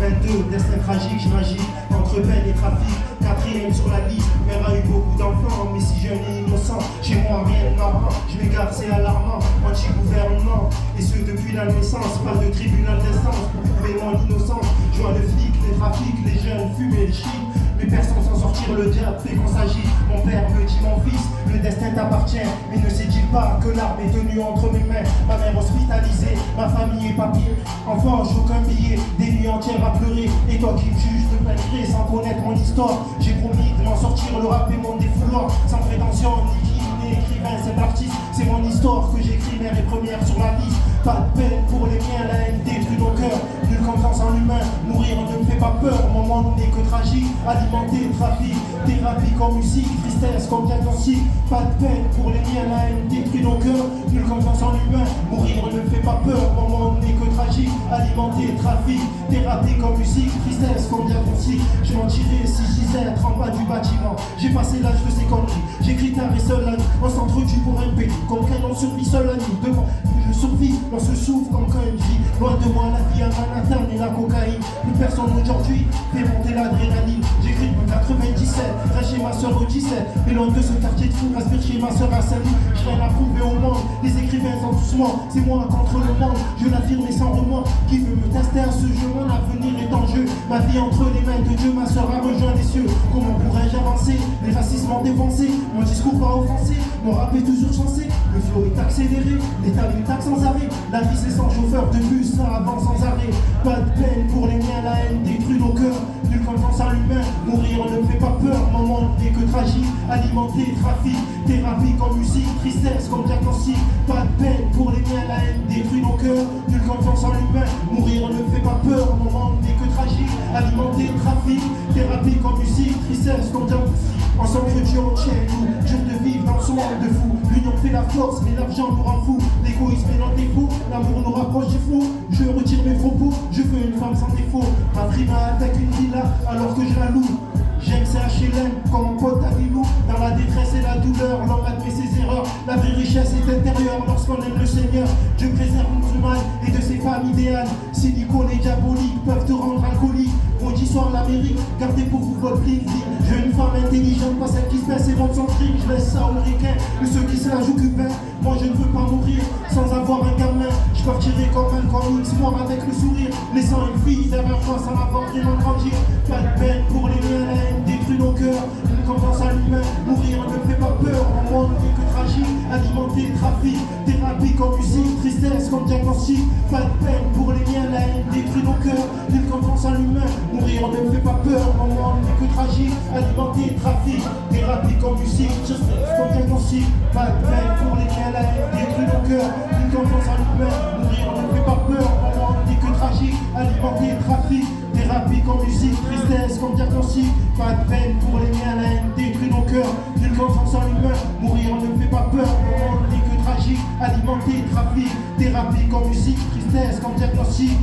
22, destin tragique, j'imagine, entre peine et trafic. Quatrième sur la liste, mère a eu beaucoup d'enfants, mais si jeune et innocent, chez moi rien de marrant, je m'égare, c'est alarmant, anti-gouvernement, et ce depuis la naissance, pas de tribunal d'instance pour prouver mon innocence, je vois le flic, les trafics, les jeunes, fumer, les chics, mais personne sans sortir, le diable fait qu'on s'agit, mon père me dit mon fils, le destin t'appartient, mais ne sait-il pas que l'arme est tenue entre mes mains, ma mère hospitalisée, ma famille est papier, enfant, j'ai aucun billet, des nuits entières à pleurer, et toi qui me juges de plein gré sans connaître mon histoire, j'ai promis de m'en sortir, le rap est mon défouloir, sans prétention, ni qui, ni écrivain, c'est l'artiste, c'est mon histoire que j'écris, mère et première sur la liste, pas de peine pour les miens, la haine détruit nos cœurs, nulle confiance en l'humain, mourir ne me fait pas peur, mon monde n'est que tragique, alimenté, trafic, thérapie comme musique, tristesse comme diagnostic, pas de peine pour les miens, la haine détruit nos cœurs, nulle confiance en l'humain, mourir ne me fait pas peur, mon monde n'est que tragique, alimenté, trafic, thérapie comme musique, tristesse comme diagnostic, je mentirais si je disais être en bas du bâtiment, j'ai passé l'âge de ces conneries, j'écris tard et seul la nuit, on s'entretue pour un pays, comme qu'un on survit seul la nuit, devant, je survis, on se souffre comme quand une vie, loin de moi la vie à Manhattan et la cocaïne, plus personne aujourd'hui fait monter l'adrénaline, j'écris depuis 97, reste chez ma soeur au 17, mais loin de ce quartier de fou, respire chez ma soeur à Saint-Louis, je viens à prouver au monde, les écrivains sont doucement, c'est moi contre le monde, je l'affirme et sans remords, qui veut me tester à ce jeu, mon avenir est en jeu, ma vie entre les mains de Dieu, ma soeur a rejoint les cieux, comment pourrais-je avancer, les racismes ont défoncé, mon discours pas offensé, mon rap est toujours chancé, le flow est accéléré, l'état d'une taxe sans arrêt, la vie c'est sans chauffeur de bus, ça avance sans arrêt, pas de peine pour les miens, la haine détruit nos cœurs, nulle confiance en l'humain, mourir ne me fait pas peur, mon monde n'est que tragique, alimenté, trafic, thérapie comme musique, tristesse comme diagnostic, pas de peine pour les miens, la haine détruit nos cœurs, nulle confiance en l'humain, mourir ne me fait pas peur, mon monde n'est que tragique, alimenté, trafic, thérapie comme musique, tristesse comme diagnostic, ensemble Dieu on tient nous, dur de vivre dans ce monde de fou, l'union fait la force, mais l'argent nous rend fou, l'égoïsme est notre défaut, l'amour nous rapproche du faux, je retire mes propos, je veux une femme sans défaut, ma prime attaque une villa alors que je la loue. J'aime ces HLM comme un pote Danilou. Dans la détresse et la douleur, l'homme admet ses erreurs. La vraie richesse est intérieure lorsqu'on aime le Seigneur. Dieu préserve musulman et de ses femmes idéales. Silicone et diaboliques peuvent te rendre alcoolique. Maudit soit l'Amérique, gardez pour vous votre bling. Je veux une femme intelligente, pas celle qui se baisse et vend son fric. Je laisse ça aux ricains, de ceux qui se la jouent cubain. Moi je ne veux pas mourir sans avoir un gamin. Je partirai comme un comics, mort avec le sourire. Laissant une fille derrière moi sans avoir vraiment grandir. Pas de peine pour les miens, la haine détruit nos cœurs. Une confiance à l'humain, mourir ne me fait pas peur. Mon monde n'est que tragique, alimenté, trafic, thérapie comme musique, tristesse comme diagnostic. Pas de peine pour les miens, la haine détruit nos cœurs. Une confiance à l'humain, mourir ne me fait pas peur. Mon monde n'est que tragique, alimenté, trafic, thérapie comme musique, tristesse comme diagnostic. Pas de peine pour les miens, la haine détruit nos cœurs. Une confiance à l'humain, mourir ne me fait pas peur. Mon monde n'est que tragique, alimenté, trafic, thérapie comme musique, tristesse comme diagnostic. Pas de peine pour les miens, la haine détruit nos cœurs. D'une confiance en l'humain, mourir ne me fait pas peur. Mon monde n'est que tragique, alimenté, trafic, thérapie comme musique, tristesse comme diagnostic.